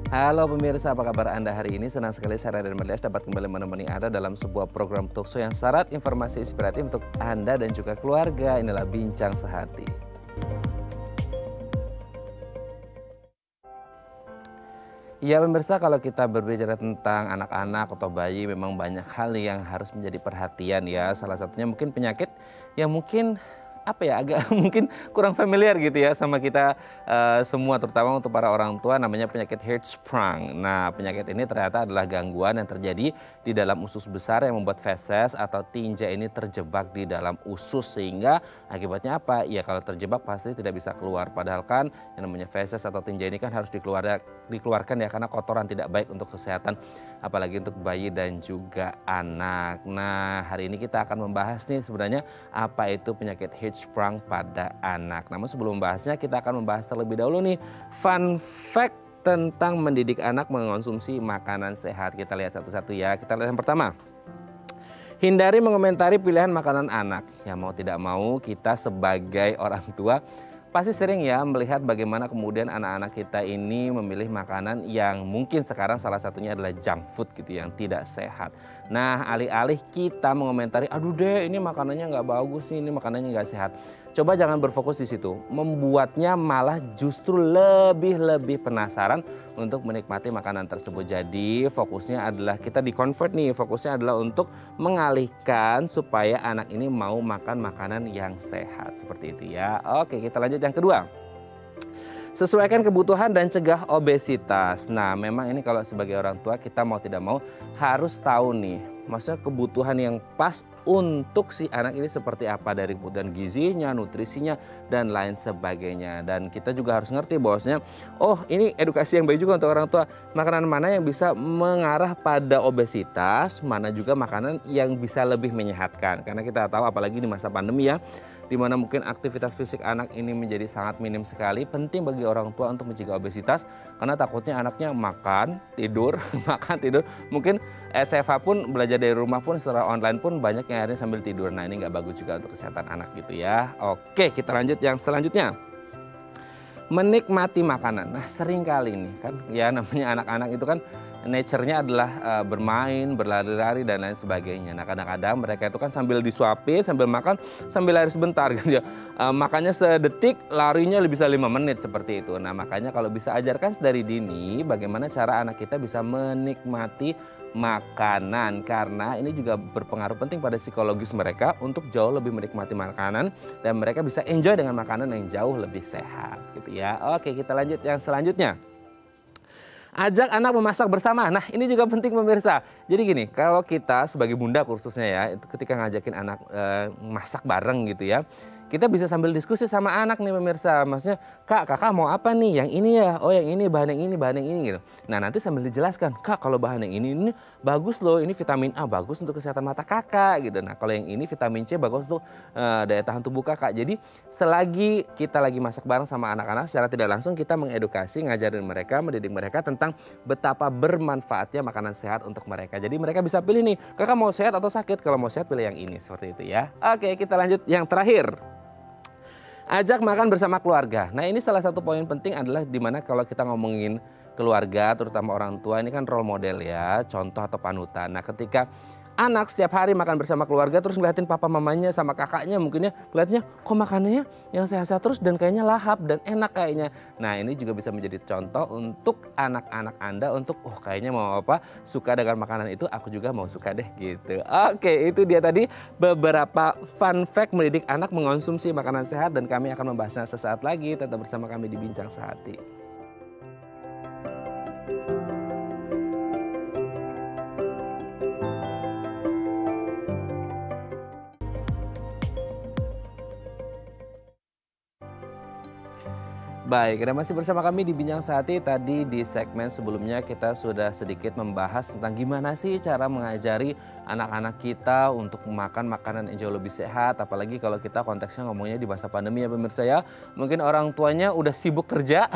Halo pemirsa, apa kabar Anda hari ini? Senang sekali saya Raden Merlias dapat kembali menemani Anda dalam sebuah program talkshow yang syarat informasi inspiratif untuk Anda dan juga keluarga. Inilah Bincang Sehati. Ya pemirsa, kalau kita berbicara tentang anak-anak atau bayi memang banyak hal yang harus menjadi perhatian ya. Salah satunya mungkin penyakit yang mungkin agak mungkin kurang familiar gitu ya sama kita semua, terutama untuk para orang tua, namanya penyakit Hirschsprung. Nah, penyakit ini ternyata adalah gangguan yang terjadi di dalam usus besar yang membuat feses atau tinja ini terjebak di dalam usus, sehingga akibatnya apa? Ya kalau terjebak pasti tidak bisa keluar. Padahal kan yang namanya feses atau tinja ini kan harus dikeluarkan ya, karena kotoran tidak baik untuk kesehatan apalagi untuk bayi dan juga anak. Nah, hari ini kita akan membahas nih sebenarnya apa itu penyakit Hirschsprung pada anak. Namun sebelum membahasnya, kita akan membahas terlebih dahulu nih fun fact tentang mendidik anak mengonsumsi makanan sehat. Kita lihat satu-satu ya. Kita lihat yang pertama. Hindari mengomentari pilihan makanan anak. Ya mau tidak mau kita sebagai orang tua pasti sering ya melihat bagaimana kemudian anak-anak kita ini memilih makanan yang mungkin sekarang salah satunya adalah junk food gitu, yang tidak sehat. Nah, alih-alih kita mengomentari, aduh deh ini makanannya nggak bagus nih, ini makanannya nggak sehat. Coba jangan berfokus di situ, membuatnya malah justru lebih penasaran untuk menikmati makanan tersebut. Jadi fokusnya adalah kita di-convert nih, fokusnya adalah untuk mengalihkan supaya anak ini mau makan makanan yang sehat. Seperti itu ya. Oke, kita lanjut yang kedua. Sesuaikan kebutuhan dan cegah obesitas. Nah, memang ini kalau sebagai orang tua kita mau tidak mau harus tahu nih, maksudnya kebutuhan yang pas untuk si anak ini seperti apa, dari kebutuhan gizinya, nutrisinya, dan lain sebagainya. Dan kita juga harus ngerti bahwasanya, oh ini edukasi yang baik juga untuk orang tua. Makanan mana yang bisa mengarah pada obesitas, mana juga makanan yang bisa lebih menyehatkan. Karena kita tahu apalagi di masa pandemi ya, di mana mungkin aktivitas fisik anak ini menjadi sangat minim sekali. Penting bagi orang tua untuk mencegah obesitas, karena takutnya anaknya makan, tidur, makan, tidur. Mungkin SFH pun, belajar dari rumah pun, secara online pun banyak yang akhirnya sambil tidur. Nah, ini nggak bagus juga untuk kesehatan anak gitu ya. Oke, kita lanjut yang selanjutnya. Menikmati makanan. Nah, sering kali nih kan ya, namanya anak-anak itu kan nature-nya adalah bermain, berlari-lari dan lain sebagainya. Nah, kadang-kadang mereka itu kan sambil disuapin, sambil makan, sambil lari sebentar gitu ya. Makannya sedetik, larinya bisa 5 menit seperti itu. Nah, makanya kalau bisa ajarkan dari dini bagaimana cara anak kita bisa menikmati makanan, karena ini juga berpengaruh penting pada psikologis mereka untuk jauh lebih menikmati makanan dan mereka bisa enjoy dengan makanan yang jauh lebih sehat gitu ya. Oke, kita lanjut yang selanjutnya. Ajak anak memasak bersama. Nah, ini juga penting pemirsa. Jadi gini, kalau kita sebagai bunda khususnya ya, itu ketika ngajakin anak masak bareng gitu ya, kita bisa sambil diskusi sama anak nih pemirsa. Maksudnya, kakak mau apa nih? Yang ini ya, oh yang ini, bahan yang ini gitu. Nah, nanti sambil dijelaskan, kak kalau bahan yang ini bagus loh, ini vitamin A bagus untuk kesehatan mata kakak gitu. Nah, kalau yang ini vitamin C bagus untuk daya tahan tubuh kakak. Jadi selagi kita lagi masak bareng sama anak-anak, secara tidak langsung kita mengedukasi, ngajarin mereka, mendidik mereka tentang betapa bermanfaatnya makanan sehat untuk mereka. Jadi mereka bisa pilih nih, kakak mau sehat atau sakit? Kalau mau sehat pilih yang ini, seperti itu ya. Oke, kita lanjut yang terakhir. Ajak makan bersama keluarga. Nah, ini salah satu poin penting adalah dimana kalau kita ngomongin keluarga, terutama orang tua, ini kan role model ya, contoh atau panutan. Nah, ketika anak setiap hari makan bersama keluarga terus ngeliatin papa mamanya sama kakaknya, mungkin ya kelihatannya kok makanannya yang sehat-sehat terus dan kayaknya lahap dan enak kayaknya. Nah, ini juga bisa menjadi contoh untuk anak-anak Anda untuk kayaknya mau apa, suka dengan makanan itu, aku juga mau suka deh gitu. Oke, itu dia tadi beberapa fun fact mendidik anak mengonsumsi makanan sehat, dan kami akan membahasnya sesaat lagi. Tetap bersama kami di Bincang Sehati. Baik, Anda masih bersama kami di Bincang Sehati. Tadi di segmen sebelumnya kita sudah sedikit membahas tentang gimana sih cara mengajari anak-anak kita untuk makan makanan yang jauh lebih sehat. Apalagi kalau kita konteksnya ngomongnya di masa pandemi ya pemirsa ya. Mungkin orang tuanya udah sibuk kerja,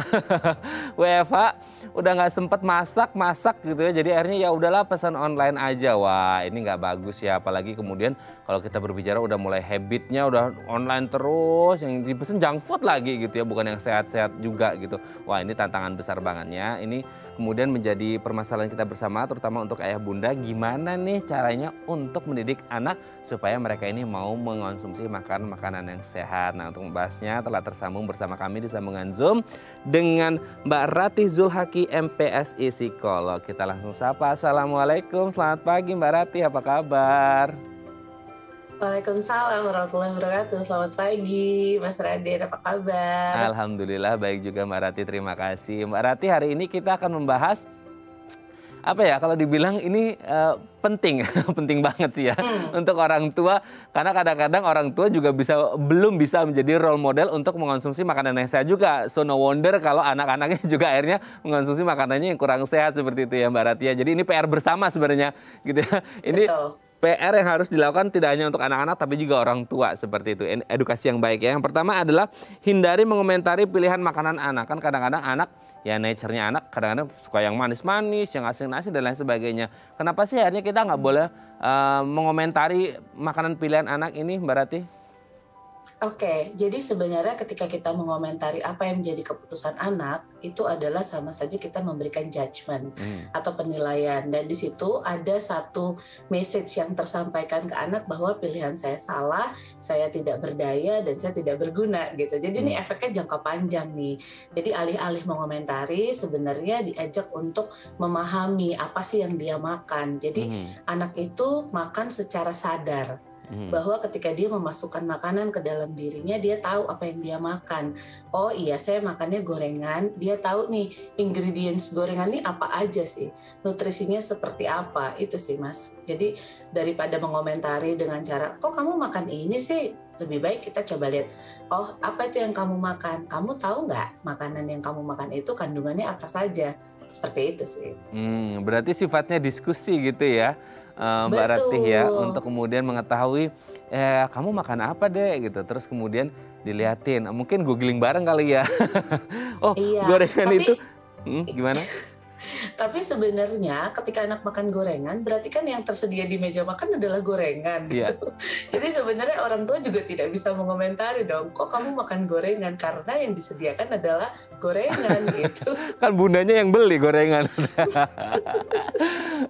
WFH, udah nggak sempet masak gitu ya. Jadi akhirnya ya udahlah pesan online aja. Wah, ini nggak bagus ya. Apalagi kemudian kalau kita berbicara udah mulai habitnya udah online terus, yang dipesan junk food lagi gitu ya, bukan yang sehat-sehat. sehat juga gitu. Wah, ini tantangan besar bangetnya. Ini kemudian menjadi permasalahan kita bersama, terutama untuk ayah bunda, gimana nih caranya untuk mendidik anak supaya mereka ini mau mengonsumsi makanan yang sehat. Nah, untuk membahasnya telah tersambung bersama kami di sambungan Zoom dengan Mbak Ratih Zulhaki, MPSI Psikolog. Kita langsung sapa. Assalamualaikum, selamat pagi Mbak Ratih, apa kabar? Waalaikumsalam warahmatullahi wabarakatuh. Selamat pagi, Mas Raden. Apa kabar? Alhamdulillah baik juga Mbak Ratih, terima kasih. Mbak Ratih, hari ini kita akan membahas apa ya, kalau dibilang ini penting, penting banget sih ya untuk orang tua, karena kadang-kadang orang tua juga belum bisa menjadi role model untuk mengonsumsi makanan yang sehat juga. So no wonder kalau anak-anaknya juga akhirnya mengonsumsi makanannya yang kurang sehat seperti itu ya Mbak Ratih ya. Jadi ini PR bersama sebenarnya gitu ya. Ini Betul. PR yang harus dilakukan tidak hanya untuk anak-anak tapi juga orang tua seperti itu. Edukasi yang baik ya. Yang pertama adalah hindari mengomentari pilihan makanan anak. Kan kadang-kadang anak, ya nature-nya anak kadang-kadang suka yang manis-manis, yang asin-asin dan lain sebagainya. Kenapa sih akhirnya kita nggak boleh mengomentari makanan pilihan anak ini Mbak Ratih? Oke, jadi sebenarnya ketika kita mengomentari apa yang menjadi keputusan anak, itu adalah sama saja kita memberikan judgement atau penilaian. Dan di situ ada satu message yang tersampaikan ke anak bahwa pilihan saya salah, saya tidak berdaya, dan saya tidak berguna gitu. Jadi ini efeknya jangka panjang nih. Jadi alih-alih mengomentari, sebenarnya diajak untuk memahami apa sih yang dia makan. Jadi anak itu makan secara sadar. Bahwa ketika dia memasukkan makanan ke dalam dirinya, dia tahu apa yang dia makan. Oh iya, saya makannya gorengan, dia tahu nih ingredients gorengan ini apa aja sih, nutrisinya seperti apa, itu sih Mas. Jadi daripada mengomentari dengan cara, kok kamu makan ini sih, lebih baik kita coba lihat, oh apa itu yang kamu makan, kamu tahu nggak makanan yang kamu makan itu kandungannya apa saja, seperti itu sih. Berarti sifatnya diskusi gitu ya Mbak Ratih ya, untuk kemudian mengetahui kamu makan apa deh gitu, terus kemudian diliatin, mungkin googling bareng kali ya. Oh Iya, gorengan itu gimana? tapi sebenarnya ketika anak makan gorengan, berarti kan yang tersedia di meja makan adalah gorengan gitu. Jadi sebenarnya orang tua juga tidak bisa mengomentari dong, kok kamu makan gorengan, karena yang disediakan adalah gorengan gitu. Kan bundanya yang beli gorengan.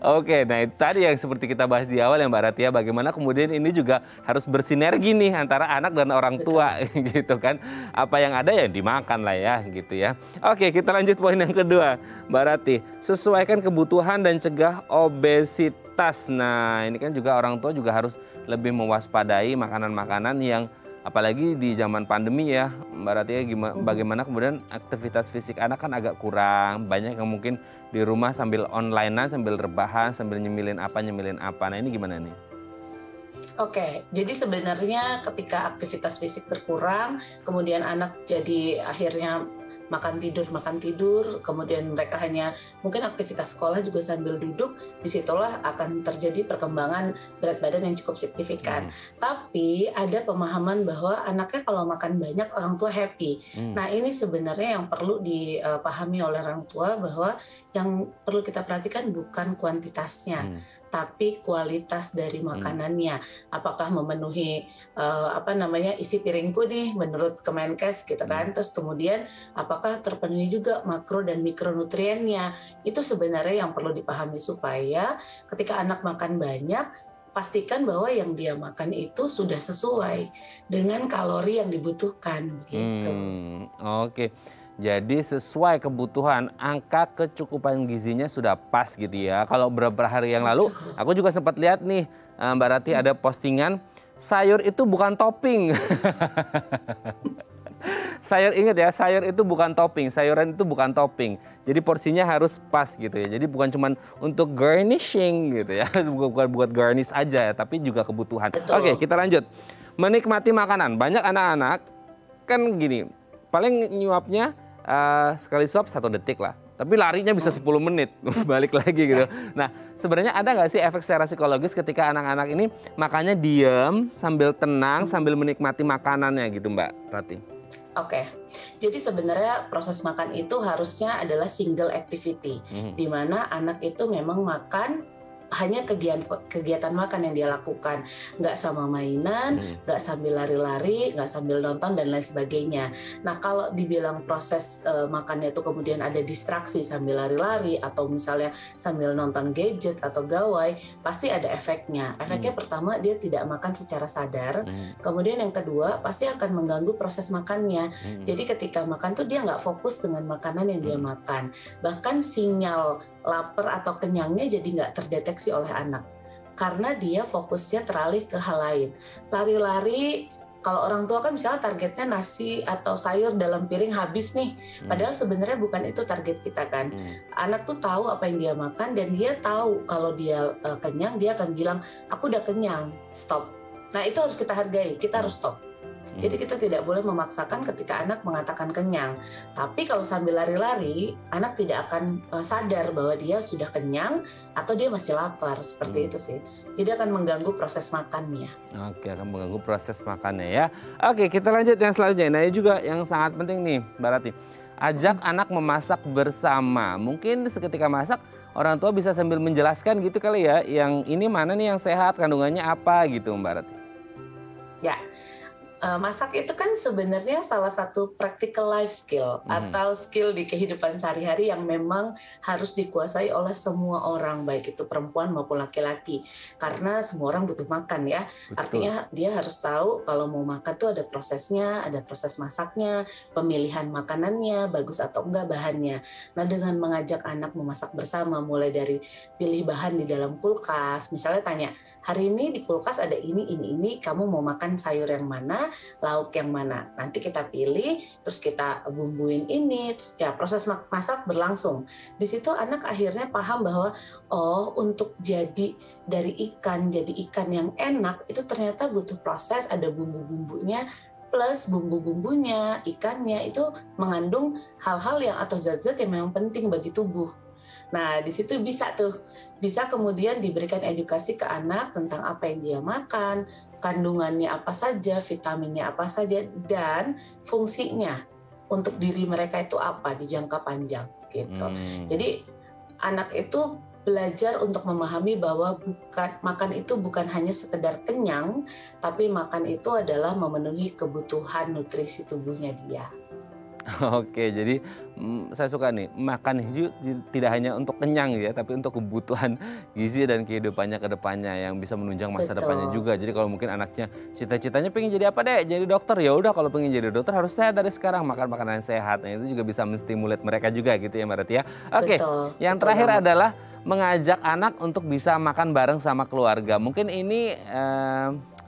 Oke, nah itu tadi yang seperti kita bahas di awal ya Mbak Ratia, bagaimana kemudian ini juga harus bersinergi nih antara anak dan orang tua gitu kan. Apa yang ada ya dimakan lah ya gitu ya. Oke, kita lanjut poin yang kedua Mbak Rati. Sesuaikan kebutuhan dan cegah obesitas. Nah ini kan juga orang tua juga harus lebih mewaspadai makanan-makanan yang apalagi di zaman pandemi ya Mbak Rati ya, bagaimana kemudian aktivitas fisik anak kan agak kurang, banyak yang mungkin di rumah sambil onlinean, sambil rebahan, sambil nyemilin apa. Nah ini gimana nih? Oke, jadi sebenarnya ketika aktivitas fisik berkurang, kemudian anak jadi akhirnya makan tidur, kemudian mereka hanya mungkin aktivitas sekolah juga sambil duduk, disitulah akan terjadi perkembangan berat badan yang cukup signifikan. Tapi ada pemahaman bahwa anaknya kalau makan banyak orang tua happy. Nah ini sebenarnya yang perlu dipahami oleh orang tua, bahwa yang perlu kita perhatikan bukan kuantitasnya, tapi kualitas dari makanannya. Apakah memenuhi isi piringku nih menurut Kemenkes gitu kan. Terus kemudian apakah terpenuhi juga makro dan mikronutriennya. Itu sebenarnya yang perlu dipahami, supaya ketika anak makan banyak, pastikan bahwa yang dia makan itu sudah sesuai dengan kalori yang dibutuhkan gitu. Oke. Jadi sesuai kebutuhan, angka kecukupan gizinya sudah pas gitu ya. Kalau beberapa hari yang lalu, aku juga sempat lihat nih Mbak Rati ada postingan, sayur itu bukan topping. Ingat ya, sayur itu bukan topping, sayuran itu bukan topping. Jadi porsinya harus pas gitu ya. Jadi bukan cuma untuk garnishing gitu ya, bukan buat garnish aja ya, tapi juga kebutuhan. Oke, kita lanjut. Menikmati makanan. Banyak anak-anak kan gini, paling nyuapnya sekali suap 1 detik lah, tapi larinya bisa 10 menit balik lagi gitu. Nah sebenarnya ada nggak sih efek secara psikologis ketika anak-anak ini makannya diam sambil tenang sambil menikmati makanannya gitu Mbak Rati? Oke, jadi sebenarnya proses makan itu harusnya adalah single activity, di mana anak itu memang makan hanya kegiatan makan yang dia lakukan, nggak sama mainan, nggak sambil lari-lari, nggak sambil nonton dan lain sebagainya. Nah kalau dibilang proses makannya itu kemudian ada distraksi sambil lari-lari atau misalnya sambil nonton gadget atau gawai, pasti ada efeknya. Efeknya pertama dia tidak makan secara sadar, kemudian yang kedua pasti akan mengganggu proses makannya. Jadi ketika makan tuh dia nggak fokus dengan makanan yang dia makan, bahkan sinyal lapar atau kenyangnya jadi nggak terdeteksi oleh anak karena dia fokusnya teralih ke hal lain. Lari-lari, kalau orang tua kan misalnya targetnya nasi atau sayur dalam piring habis nih, padahal sebenarnya bukan itu target kita kan. Anak tuh tahu apa yang dia makan dan dia tahu kalau dia kenyang, dia akan bilang aku udah kenyang, stop. Nah itu harus kita hargai, kita harus stop. Jadi kita tidak boleh memaksakan ketika anak mengatakan kenyang. Tapi kalau sambil lari-lari, anak tidak akan sadar bahwa dia sudah kenyang atau dia masih lapar. Seperti itu sih. Jadi akan mengganggu proses makannya. Oke, akan mengganggu proses makannya ya. Oke, kita lanjut yang selanjutnya. Nah ini juga yang sangat penting nih, Mbak Rati. Ajak anak memasak bersama. Mungkin seketika masak, orang tua bisa sambil menjelaskan gitu kali ya. Yang ini mana nih yang sehat, kandungannya apa gitu Mbak Rati. Ya. Masak itu kan sebenarnya salah satu practical life skill atau skill di kehidupan sehari-hari yang memang harus dikuasai oleh semua orang, baik itu perempuan maupun laki-laki, karena semua orang butuh makan ya. Betul. Artinya dia harus tahu kalau mau makan tuh ada prosesnya, ada proses masaknya, pemilihan makanannya, bagus atau enggak bahannya. Nah dengan mengajak anak memasak bersama, mulai dari pilih bahan di dalam kulkas, misalnya tanya, hari ini di kulkas ada ini, kamu mau makan sayur yang mana, lauk yang mana, nanti kita pilih, terus kita bumbuin ini, terus ya proses masak berlangsung. Di situ anak akhirnya paham bahwa oh untuk jadi dari ikan jadi ikan yang enak itu ternyata butuh proses, ada bumbu-bumbunya, plus bumbu-bumbunya, ikannya itu mengandung hal-hal yang atau zat-zat yang memang penting bagi tubuh. Nah, di situ bisa kemudian diberikan edukasi ke anak tentang apa yang dia makan, kandungannya apa saja, vitaminnya apa saja, dan fungsinya untuk diri mereka itu apa di jangka panjang gitu. Jadi anak itu belajar untuk memahami bahwa makan itu bukan hanya sekedar kenyang, tapi makan itu adalah memenuhi kebutuhan nutrisi tubuhnya dia. Oke, jadi saya suka nih, makan tidak hanya untuk kenyang ya, tapi untuk kebutuhan gizi dan kehidupannya ke depannya yang bisa menunjang masa depannya juga. Jadi kalau mungkin anaknya cita-citanya pengen jadi apa deh, jadi dokter, ya udah kalau pengen jadi dokter harus sehat dari sekarang, makan makanan sehat. Nah, itu juga bisa menstimulat mereka juga gitu ya Mbak Rati ya. Oke, yang terakhir adalah mengajak anak untuk bisa makan bareng sama keluarga. Mungkin ini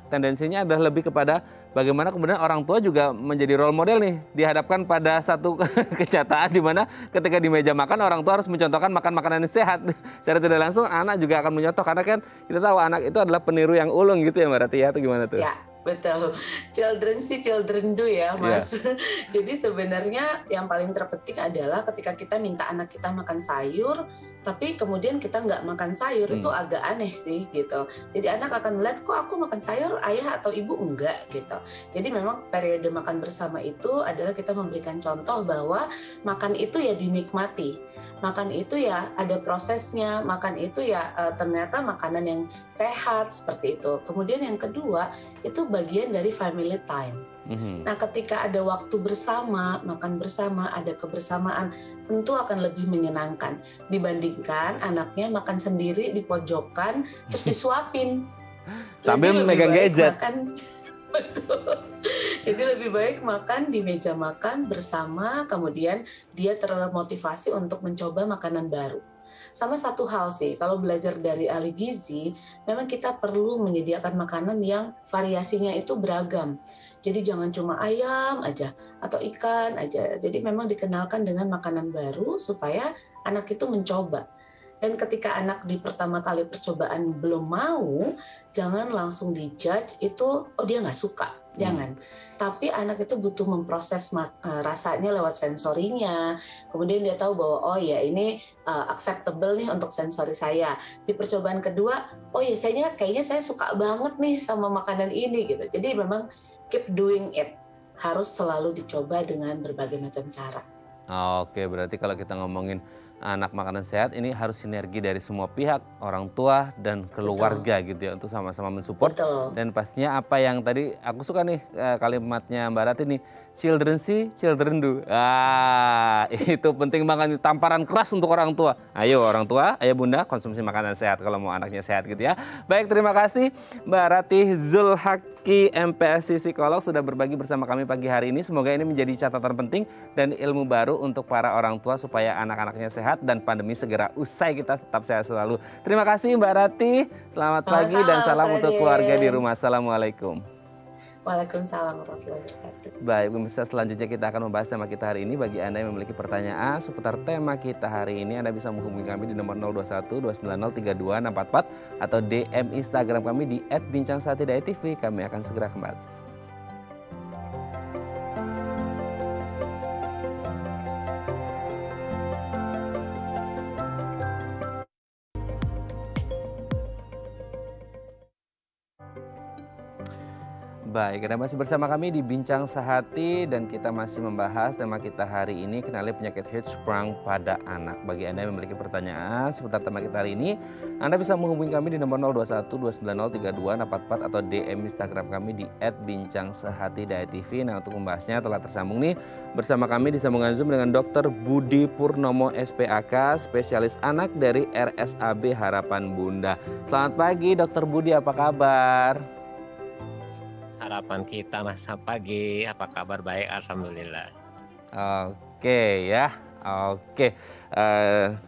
tendensinya adalah lebih kepada bagaimana kemudian orang tua juga menjadi role model nih, dihadapkan pada satu kenyataan di mana ketika di meja makan orang tua harus mencontohkan makan makanan yang sehat. Secara tidak langsung anak juga akan mencontoh, karena kan kita tahu anak itu adalah peniru yang ulung gitu ya Mbak Rati ya, atau gimana tuh? Ya. Betul, children do ya Mas. Yeah. Jadi sebenarnya yang paling terpenting adalah ketika kita minta anak kita makan sayur, tapi kemudian kita nggak makan sayur, itu agak aneh sih gitu. Jadi anak akan melihat, kok aku makan sayur, ayah atau ibu enggak gitu. Jadi memang periode makan bersama itu adalah kita memberikan contoh bahwa makan itu ya dinikmati. Makan itu ya ada prosesnya, makan itu ya ternyata makanan yang sehat seperti itu. Kemudian yang kedua, itu bagian dari family time. Nah, ketika ada waktu bersama, makan bersama, ada kebersamaan, tentu akan lebih menyenangkan dibandingkan anaknya makan sendiri di pojokan terus disuapin. Sambil megang gadget. Betul. Jadi lebih baik makan di meja makan bersama, kemudian dia termotivasi untuk mencoba makanan baru. Sama satu hal sih, kalau belajar dari ahli gizi, memang kita perlu menyediakan makanan yang variasinya itu beragam. Jadi jangan cuma ayam aja atau ikan aja. Jadi memang dikenalkan dengan makanan baru supaya anak itu mencoba. Dan ketika anak di pertama kali percobaan belum mau, jangan langsung dijudge itu, oh dia nggak suka. Jangan. Tapi anak itu butuh memproses rasanya lewat sensorinya. Kemudian dia tahu bahwa oh ya ini acceptable nih untuk sensori saya. Di percobaan kedua, oh ya kayaknya saya suka banget nih sama makanan ini gitu. Jadi memang keep doing it. Harus selalu dicoba dengan berbagai macam cara. Oke, berarti kalau kita ngomongin anak makanan sehat ini harus sinergi dari semua pihak, orang tua dan keluarga gitu ya, untuk sama-sama mensupport. Betul. Dan pastinya apa yang tadi aku suka nih kalimatnya Mbak Rati nih, children see, children do. Itu penting banget nih, tamparan keras untuk orang tua. Ayo orang tua, ayo bunda konsumsi makanan sehat kalau mau anaknya sehat gitu ya. Baik, terima kasih Mbak Rati Zulhaki, MPSI Psikolog, sudah berbagi bersama kami pagi hari ini. Semoga ini menjadi catatan penting dan ilmu baru untuk para orang tua supaya anak-anaknya sehat dan pandemi segera usai, kita tetap sehat selalu. Terima kasih Mbak Rati, selamat pagi dan salam untuk keluarga di rumah. Assalamualaikum. Waalaikumsalam warahmatullahi wabarakatuh. Baik, pemirsa, selanjutnya kita akan membahas tema kita hari ini. Bagi Anda yang memiliki pertanyaan seputar tema kita hari ini, Anda bisa menghubungi kami di nomor 021 290 32 644 atau DM Instagram kami di @bincangsahatidayatv. Kami akan segera kembali. Baik, Anda masih bersama kami di Bincang Sehati dan kita masih membahas tema kita hari ini, kenali penyakit heat sprung pada anak. Bagi Anda yang memiliki pertanyaan seputar tema kita hari ini, Anda bisa menghubungi kami di nomor 021 290 32 644 atau DM Instagram kami di @bincangsahatidayatv. Nah, untuk membahasnya telah tersambung nih bersama kami di sambungan Zoom dengan Dr. Budi Purnomo SPAK, spesialis anak dari RSAB Harapan Bunda. Selamat pagi Dr. Budi, apa kabar? Harapan kita masa pagi, apa kabar? Baik, alhamdulillah. Oke ya, oke.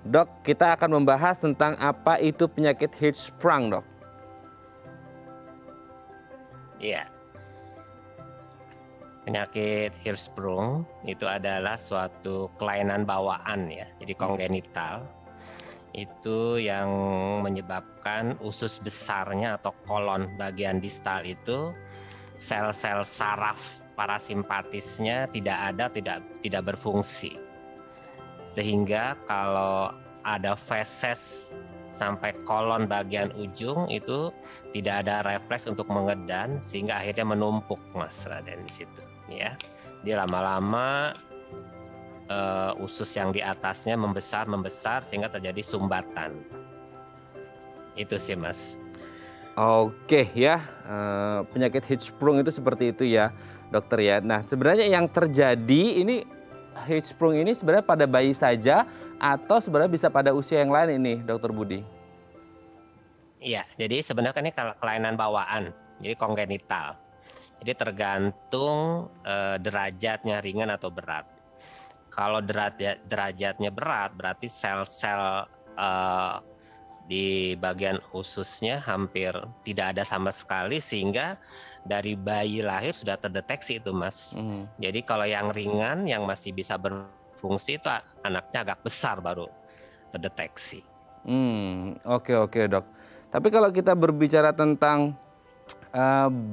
Dok, kita akan membahas tentang apa itu penyakit heat sprung, dok. Iya. Penyakit Hirschsprung itu adalah suatu kelainan bawaan ya, jadi kongenital. Itu yang menyebabkan usus besarnya atau kolon bagian distal itu sel-sel saraf parasimpatisnya tidak ada, tidak berfungsi. Sehingga kalau ada feses sampai kolon bagian ujung itu tidak ada refleks untuk mengedan, sehingga akhirnya menumpuk, Mas Raden, di situ ya. Dia lama-lama usus yang di atasnya membesar sehingga terjadi sumbatan. Itu sih, Mas. Oke ya, penyakit heat sprung itu seperti itu ya, dokter ya. Nah, sebenarnya yang terjadi ini heat sprung ini sebenarnya pada bayi saja atau sebenarnya bisa pada usia yang lain ini, dokter Budi? Iya, jadi sebenarnya ini kelainan bawaan, jadi kongenital. Jadi tergantung derajatnya ringan atau berat. Kalau derajatnya berat, berarti sel-sel di bagian ususnya hampir tidak ada sama sekali, sehingga dari bayi lahir sudah terdeteksi itu, Mas. Jadi kalau yang ringan yang masih bisa berfungsi itu anaknya agak besar baru terdeteksi. Oke dok. Tapi kalau kita berbicara tentang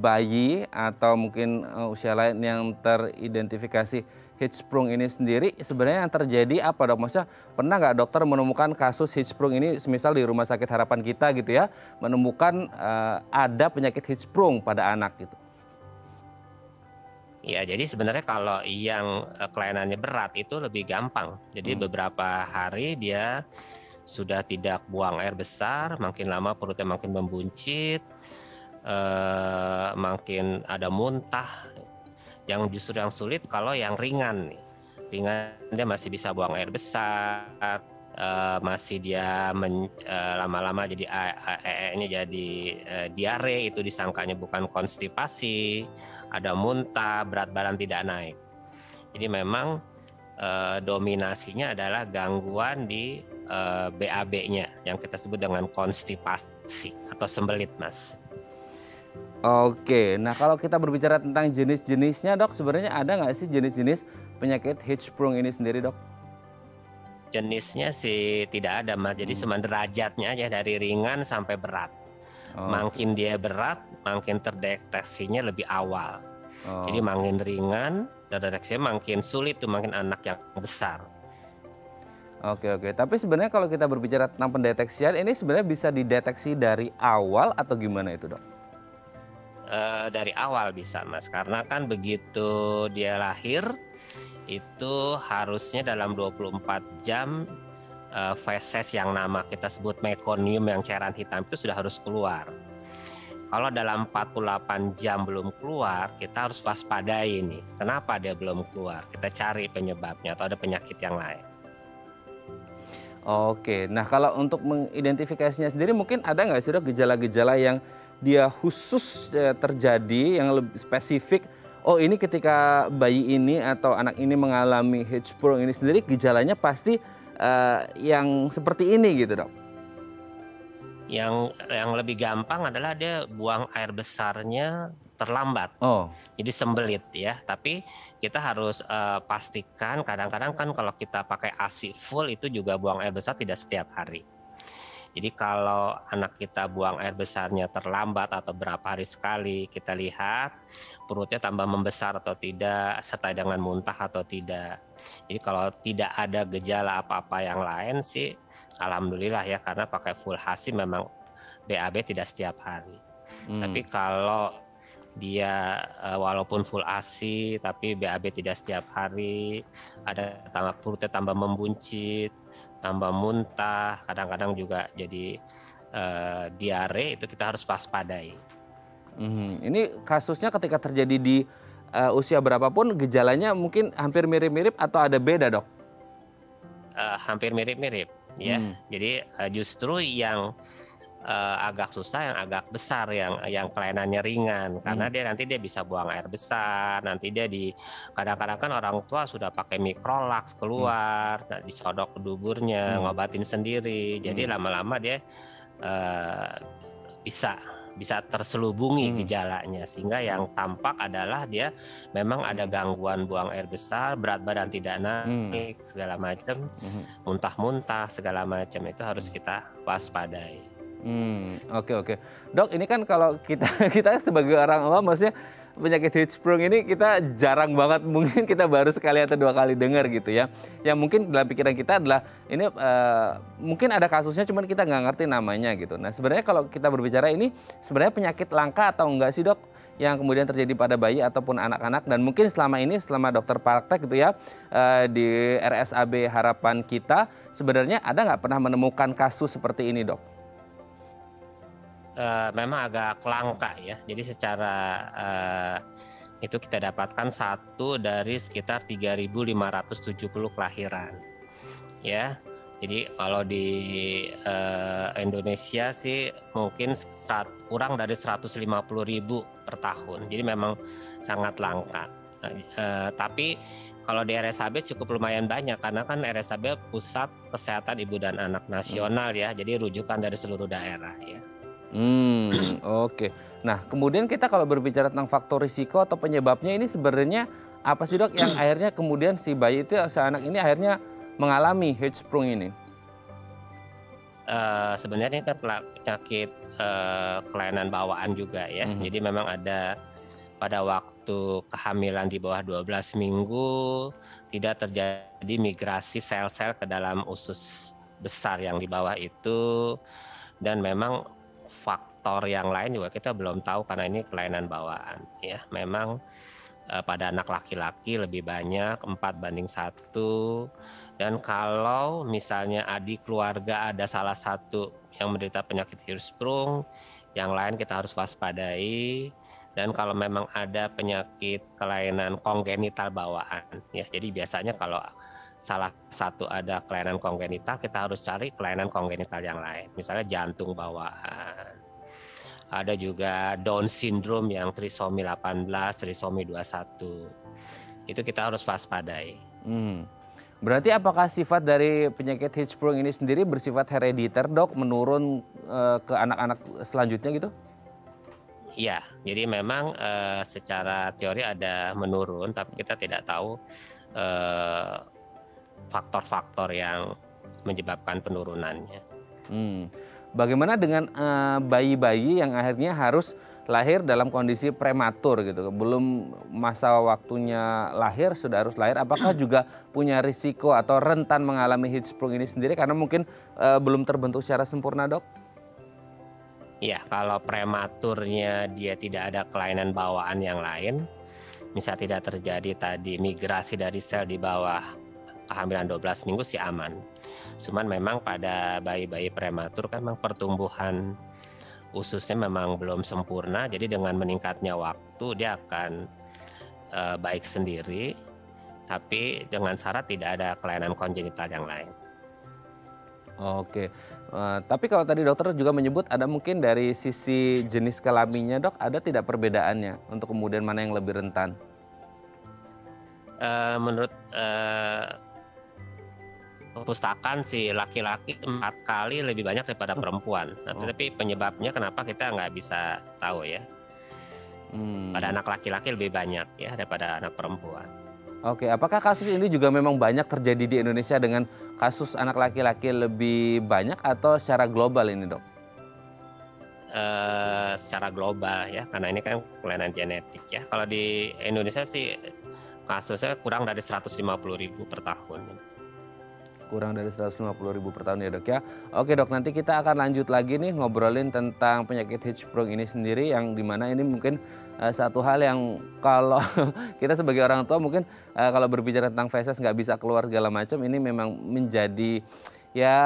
bayi atau mungkin usia lain yang teridentifikasi heat sprung ini sendiri, sebenarnya yang terjadi apa, dok? Maksudnya pernah nggak dokter menemukan kasus heat sprung ini, semisal di Rumah Sakit Harapan kita gitu ya, menemukan ada penyakit heat sprung pada anak gitu? Ya, jadi sebenarnya kalau yang kelainannya berat itu lebih gampang. Jadi beberapa hari dia sudah tidak buang air besar, makin lama perutnya makin membuncit, makin ada muntah. Yang justru yang sulit kalau yang ringan nih. Ringan dia masih bisa buang air besar, masih dia lama-lama jadi nya jadi diare, itu disangkanya bukan konstipasi, ada muntah, berat badan tidak naik. Jadi memang dominasinya adalah gangguan di BAB-nya yang kita sebut dengan konstipasi atau sembelit, Mas. Oke, nah kalau kita berbicara tentang jenis-jenisnya, dok, sebenarnya ada nggak sih jenis-jenis penyakit heat sprung ini sendiri, dok? Jenisnya sih tidak ada, Mas. Jadi cuma derajatnya aja dari ringan sampai berat. Makin dia berat, makin terdeteksinya lebih awal. Jadi makin ringan, terdeteksinya makin sulit tuh, makin anak yang besar. Oke. Tapi sebenarnya kalau kita berbicara tentang pendeteksian, ini sebenarnya bisa dideteksi dari awal atau gimana itu, dok? Dari awal bisa, Mas, karena kan begitu dia lahir itu harusnya dalam 24 jam feses yang nama kita sebut mekonium yang cairan hitam itu sudah harus keluar. Kalau dalam 48 jam belum keluar, kita harus waspadai ini. Kenapa dia belum keluar? Kita cari penyebabnya atau ada penyakit yang lain. Oke, nah kalau untuk mengidentifikasinya sendiri mungkin ada nggak sih dok gejala-gejala yang dia khusus terjadi yang lebih spesifik? Oh ini ketika bayi ini atau anak ini mengalami Hirschsprung ini sendiri gejalanya pasti yang seperti ini gitu dok? Yang lebih gampang adalah dia buang air besarnya terlambat. Oh. Jadi sembelit ya. Tapi kita harus pastikan kadang-kadang kan kalau kita pakai ASI full itu juga buang air besar tidak setiap hari. Jadi kalau anak kita buang air besarnya terlambat atau berapa hari sekali, kita lihat perutnya tambah membesar atau tidak, serta dengan muntah atau tidak. Jadi kalau tidak ada gejala apa-apa yang lain sih, alhamdulillah ya, karena pakai full ASI memang BAB tidak setiap hari. Tapi kalau dia walaupun full ASI tapi BAB tidak setiap hari, ada perutnya tambah membuncit, tambah muntah, kadang-kadang juga jadi diare, itu kita harus waspadai. Ini kasusnya ketika terjadi di usia berapapun gejalanya mungkin hampir mirip-mirip atau ada beda dok? Hampir mirip-mirip ya. Jadi justru yang agak susah yang agak besar, yang kelainannya ringan, karena nanti dia bisa buang air besar, nanti dia kadang-kadang kan orang tua sudah pakai mikrolaks keluar, disodok ke duburnya, ngobatin sendiri, jadi lama-lama dia bisa terselubungi gejalanya, sehingga yang tampak adalah dia memang ada gangguan buang air besar, berat badan tidak naik, segala macam, muntah-muntah segala macam, itu harus kita waspadai. Oke. Dok, ini kan kalau kita sebagai orang awam, maksudnya penyakit Hirschsprung ini kita jarang banget, mungkin kita baru sekali atau 2 kali dengar gitu ya. Yang mungkin dalam pikiran kita adalah ini mungkin ada kasusnya, cuman kita nggak ngerti namanya gitu. Nah sebenarnya kalau kita berbicara ini sebenarnya penyakit langka atau enggak sih dok, yang kemudian terjadi pada bayi ataupun anak-anak, dan mungkin selama dokter praktek gitu ya di RSAB Harapan Kita, sebenarnya ada nggak pernah menemukan kasus seperti ini dok? Memang agak langka ya. Jadi secara itu kita dapatkan 1 dari sekitar 3.570 kelahiran. Ya. Jadi kalau di Indonesia sih mungkin kurang dari 150.000 per tahun. Jadi memang sangat langka. Tapi kalau di RSAB cukup lumayan banyak, karena kan RSAB Pusat Kesehatan Ibu dan Anak Nasional ya. Jadi rujukan dari seluruh daerah ya. Oke. Nah, kemudian kita kalau berbicara tentang faktor risiko atau penyebabnya ini sebenarnya apa sih dok yang akhirnya kemudian si bayi itu, si anak ini akhirnya mengalami Hirschsprung ini? Sebenarnya itu penyakit kelainan bawaan juga ya. Jadi memang ada pada waktu kehamilan di bawah 12 minggu tidak terjadi migrasi sel-sel ke dalam usus besar yang di bawah itu, dan memang faktor yang lain juga kita belum tahu karena ini kelainan bawaan ya. Memang pada anak laki-laki lebih banyak 4:1, dan kalau misalnya adik keluarga ada salah satu yang menderita penyakit Hirschsprung, yang lain kita harus waspadai. Dan kalau memang ada penyakit kelainan kongenital bawaan ya, jadi biasanya kalau salah satu ada kelainan kongenital, kita harus cari kelainan kongenital yang lain. Misalnya jantung bawaan. Ada juga Down syndrome yang trisomi 18, trisomi 21. Itu kita harus waspadai. Berarti apakah sifat dari penyakit Hirschsprung ini sendiri bersifat herediter dok, menurun ke anak-anak selanjutnya gitu? Iya, jadi memang secara teori ada menurun, tapi kita tidak tahu faktor-faktor yang menyebabkan penurunannya. Bagaimana dengan bayi-bayi yang akhirnya harus lahir dalam kondisi prematur gitu, belum masa waktunya lahir sudah harus lahir, apakah juga punya risiko atau rentan mengalami Hirschsprung ini sendiri karena mungkin belum terbentuk secara sempurna dok? Iya, kalau prematurnya dia tidak ada kelainan bawaan yang lain, misal tidak terjadi tadi migrasi dari sel di bawah kehamilan 12 minggu sih aman. Cuman memang pada bayi-bayi prematur kan memang pertumbuhan ususnya memang belum sempurna, jadi dengan meningkatnya waktu dia akan baik sendiri, tapi dengan syarat tidak ada kelainan kongenital yang lain. Oke, tapi kalau tadi dokter juga menyebut ada mungkin dari sisi jenis kelaminnya dok, ada tidak perbedaannya untuk kemudian mana yang lebih rentan? Menurut perpustakaan sih laki-laki 4 kali lebih banyak daripada perempuan. Nah, tetapi penyebabnya kenapa kita nggak bisa tahu ya. Pada anak laki-laki lebih banyak ya daripada anak perempuan. Oke, apakah kasus ini juga memang banyak terjadi di Indonesia dengan kasus anak laki-laki lebih banyak atau secara global ini dok? Secara global ya, karena ini kan kelainan genetik ya. Kalau di Indonesia sih kasusnya kurang dari 150.000 per tahun. Kurang dari 150.000 per tahun ya dok ya. Oke dok, nanti kita akan lanjut lagi nih ngobrolin tentang penyakit Hirschsprung ini sendiri, yang dimana ini mungkin satu hal yang kalau kita sebagai orang tua mungkin kalau berbicara tentang feses nggak bisa keluar segala macam, ini memang menjadi ya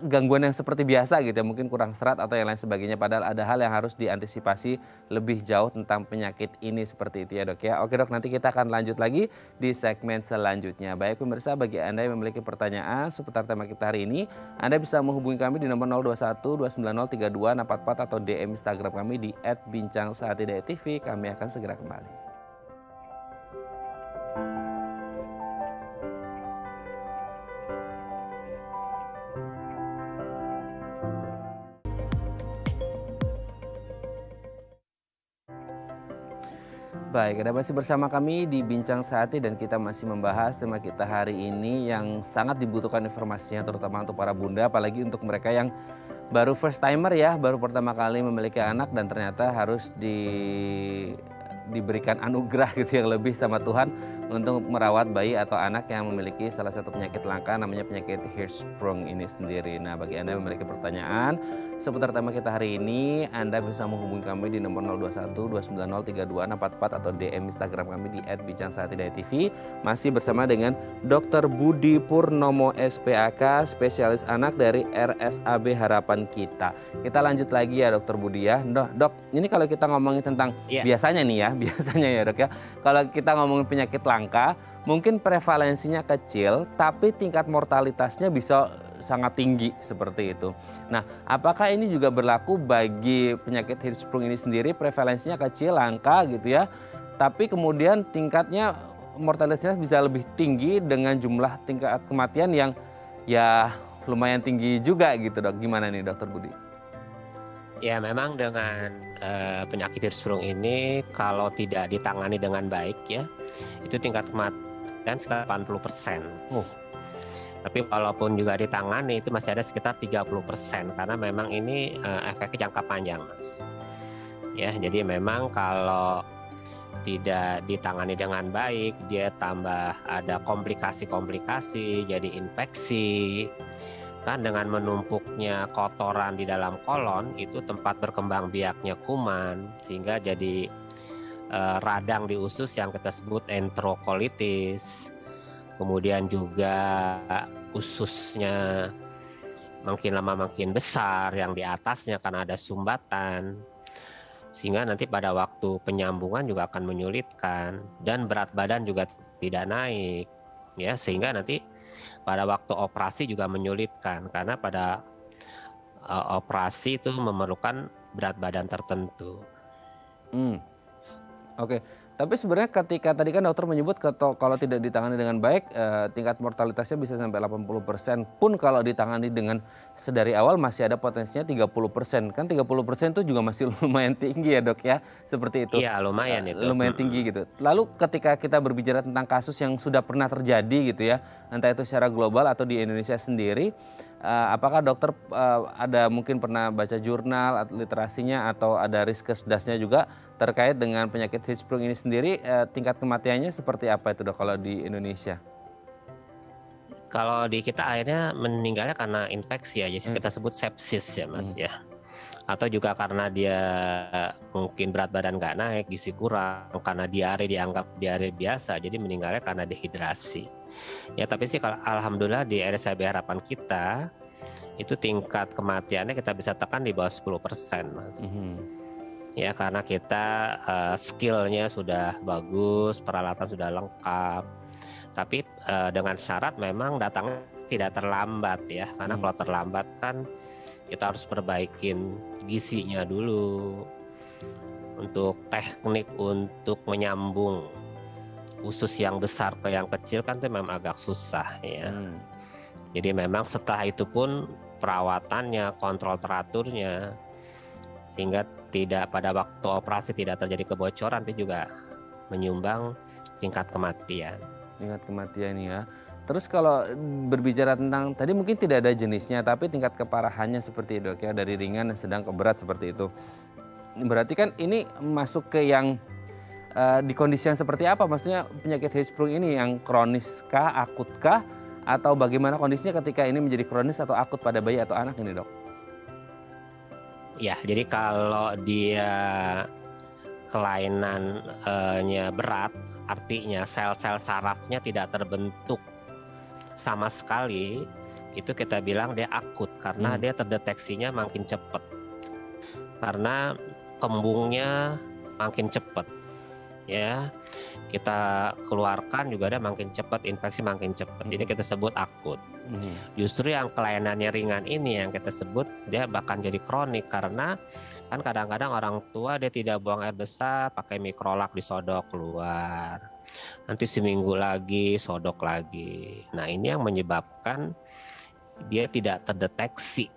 gangguan yang seperti biasa gitu ya, mungkin kurang serat atau yang lain sebagainya, padahal ada hal yang harus diantisipasi lebih jauh tentang penyakit ini seperti itu ya dok ya. Oke dok, nanti kita akan lanjut lagi di segmen selanjutnya. Baik pemirsa, bagi Anda yang memiliki pertanyaan seputar tema kita hari ini, Anda bisa menghubungi kami di nomor 021 290 32 644 atau DM Instagram kami di @bincangsaatidayatv. Kami akan segera kembali. Baik, Anda masih bersama kami di Bincang Sehati dan kita masih membahas tema kita hari ini yang sangat dibutuhkan informasinya, terutama untuk para bunda, apalagi untuk mereka yang baru first timer ya, baru pertama kali memiliki anak dan ternyata harus diberikan anugerah gitu yang lebih sama Tuhan untuk merawat bayi atau anak yang memiliki salah satu penyakit langka, namanya penyakit Hirschsprung ini sendiri. Nah, bagi Anda yang memiliki pertanyaan seputar tema kita hari ini, Anda bisa menghubungi kami di nomor 021 290 32 644 atau DM Instagram kami di @bincangsaatidayatv. Masih bersama dengan Dr. Budi Purnomo SPAK, spesialis anak dari RSAB Harapan Kita. Kita lanjut lagi ya Dr. Budi ya. Dok, ini kalau kita ngomongin tentang biasanya nih ya, biasanya ya dok ya, kalau kita ngomongin penyakit langka, mungkin prevalensinya kecil, tapi tingkat mortalitasnya bisa sangat tinggi seperti itu. Nah, apakah ini juga berlaku bagi penyakit Hirschsprung ini sendiri? Prevalensinya kecil, langka gitu ya, tapi kemudian tingkatnya mortalitasnya bisa lebih tinggi dengan jumlah tingkat kematian yang ya lumayan tinggi juga gitu dok. Gimana nih Dokter Budi? Ya memang dengan penyakit Hirschsprung ini kalau tidak ditangani dengan baik ya, itu tingkat kematian sekitar 80%. Tapi walaupun juga ditangani itu masih ada sekitar 30% karena memang ini efeknya jangka panjang Mas. Ya, jadi memang kalau tidak ditangani dengan baik, dia tambah ada komplikasi-komplikasi, jadi infeksi. Kan dengan menumpuknya kotoran di dalam kolon, itu tempat berkembang biaknya kuman, sehingga jadi radang di usus yang kita sebut enterokolitis. Kemudian juga ususnya makin lama makin besar, yang di atasnya karena ada sumbatan. Sehingga nanti pada waktu penyambungan juga akan menyulitkan dan berat badan juga tidak naik. Ya, sehingga nanti pada waktu operasi juga menyulitkan karena pada operasi itu memerlukan berat badan tertentu. Oke. Tapi sebenarnya ketika tadi kan dokter menyebut kalau tidak ditangani dengan baik, tingkat mortalitasnya bisa sampai 80%, pun kalau ditangani dengan sedari awal masih ada potensinya 30%. Kan 30% itu juga masih lumayan tinggi ya dok ya, seperti itu. Iya lumayan itu. Lumayan tinggi gitu. Lalu ketika kita berbicara tentang kasus yang sudah pernah terjadi gitu ya, entah itu secara global atau di Indonesia sendiri, apakah dokter ada mungkin pernah baca jurnal literasinya atau ada riskesdasnya juga terkait dengan penyakit Hirschsprung ini sendiri, tingkat kematiannya seperti apa itu dok kalau di Indonesia? Kalau di kita akhirnya meninggalnya karena infeksi aja, kita sebut sepsis ya Mas ya. atau juga karena dia mungkin berat badan nggak naik, gizi kurang, karena diare dianggap diare biasa, jadi meninggalnya karena dehidrasi. Ya tapi sih kalau alhamdulillah di RSAB harapan kita itu tingkat kematiannya kita bisa tekan di bawah 10%, Mas. Ya karena kita skillnya sudah bagus, peralatan sudah lengkap. Tapi dengan syarat memang datangnya tidak terlambat ya, karena kalau terlambat kan kita harus perbaikin gizinya dulu. Untuk teknik untuk menyambung usus yang besar ke yang kecil kan itu memang agak susah ya. Jadi memang setelah itu pun perawatannya, kontrol teraturnya, sehingga tidak pada waktu operasi tidak terjadi kebocoran, itu juga menyumbang tingkat kematian. Tingkat kematian ya. Terus kalau berbicara tentang tadi mungkin tidak ada jenisnya, tapi tingkat keparahannya seperti itu ya, dari ringan, sedang ke berat seperti itu. Berarti kan ini masuk ke yang di kondisi yang seperti apa? Maksudnya penyakit Hirschsprung ini yang kronis kah, akut kah, atau bagaimana kondisinya ketika ini menjadi kronis atau akut pada bayi atau anak ini, Dok? Ya, jadi kalau dia kelainannya berat, artinya sel-sel sarafnya tidak terbentuk sama sekali, itu kita bilang dia akut karena dia terdeteksinya makin cepat, karena kembungnya makin cepat ya, kita keluarkan juga dia makin cepat, infeksi makin cepat, jadi kita sebut akut. Justru yang kelainannya ringan ini yang kita sebut dia bahkan jadi kronik, karena kan kadang-kadang orang tua dia tidak buang air besar, pakai mikrolak disodok keluar, nanti seminggu lagi sodok lagi. Nah ini yang menyebabkan dia tidak terdeteksi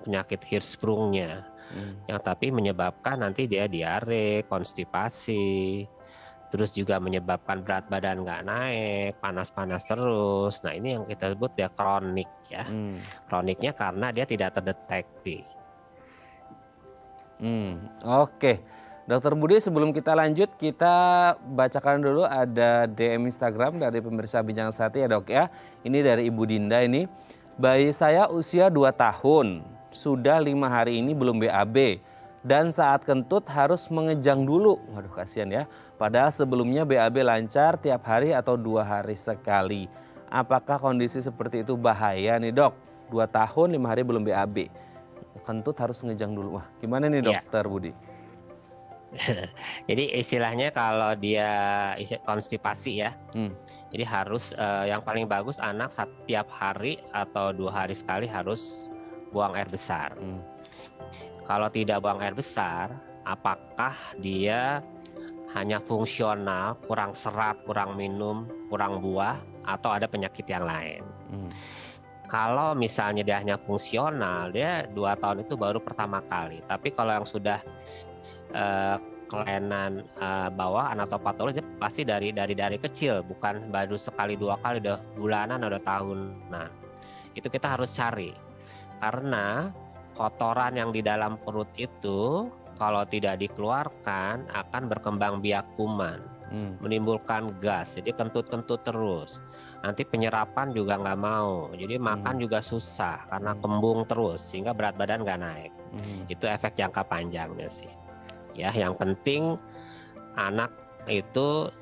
penyakit Hirschsprungnya, yang tapi menyebabkan nanti dia diare, konstipasi, terus juga menyebabkan berat badan nggak naik, panas-panas terus. Nah ini yang kita sebut dia kronik ya. Kroniknya karena dia tidak terdeteksi. Oke. Dokter Budi, sebelum kita lanjut, kita bacakan dulu ada DM Instagram dari pemirsa Bincang Sehati ya dok ya. Ini dari Ibu Dinda ini. Bayi saya usia 2 tahun, sudah 5 hari ini belum BAB. Dan saat kentut harus mengejang dulu. Waduh kasihan ya. Padahal sebelumnya BAB lancar tiap hari atau 2 hari sekali. Apakah kondisi seperti itu bahaya nih dok? 2 tahun 5 hari belum BAB. Kentut harus ngejang dulu. Wah gimana nih dokter Budi? Jadi istilahnya kalau dia konstipasi ya, jadi harus yang paling bagus anak setiap hari atau 2 hari sekali harus buang air besar. Kalau tidak buang air besar, apakah dia hanya fungsional, kurang serat, kurang minum, kurang buah, atau ada penyakit yang lain? Kalau misalnya dia hanya fungsional, dia 2 tahun itu baru pertama kali. Tapi kalau yang sudah kelainan bawaan atau patologi pasti dari kecil, bukan baru sekali 2 kali, udah bulanan, udah tahunan. Itu kita harus cari, karena kotoran yang di dalam perut itu kalau tidak dikeluarkan akan berkembang biak kuman, menimbulkan gas, jadi kentut-kentut terus. Nanti penyerapan juga nggak mau, jadi makan juga susah karena kembung terus, sehingga berat badan nggak naik. Itu efek jangka panjangnya sih. Ya, yang penting anak itu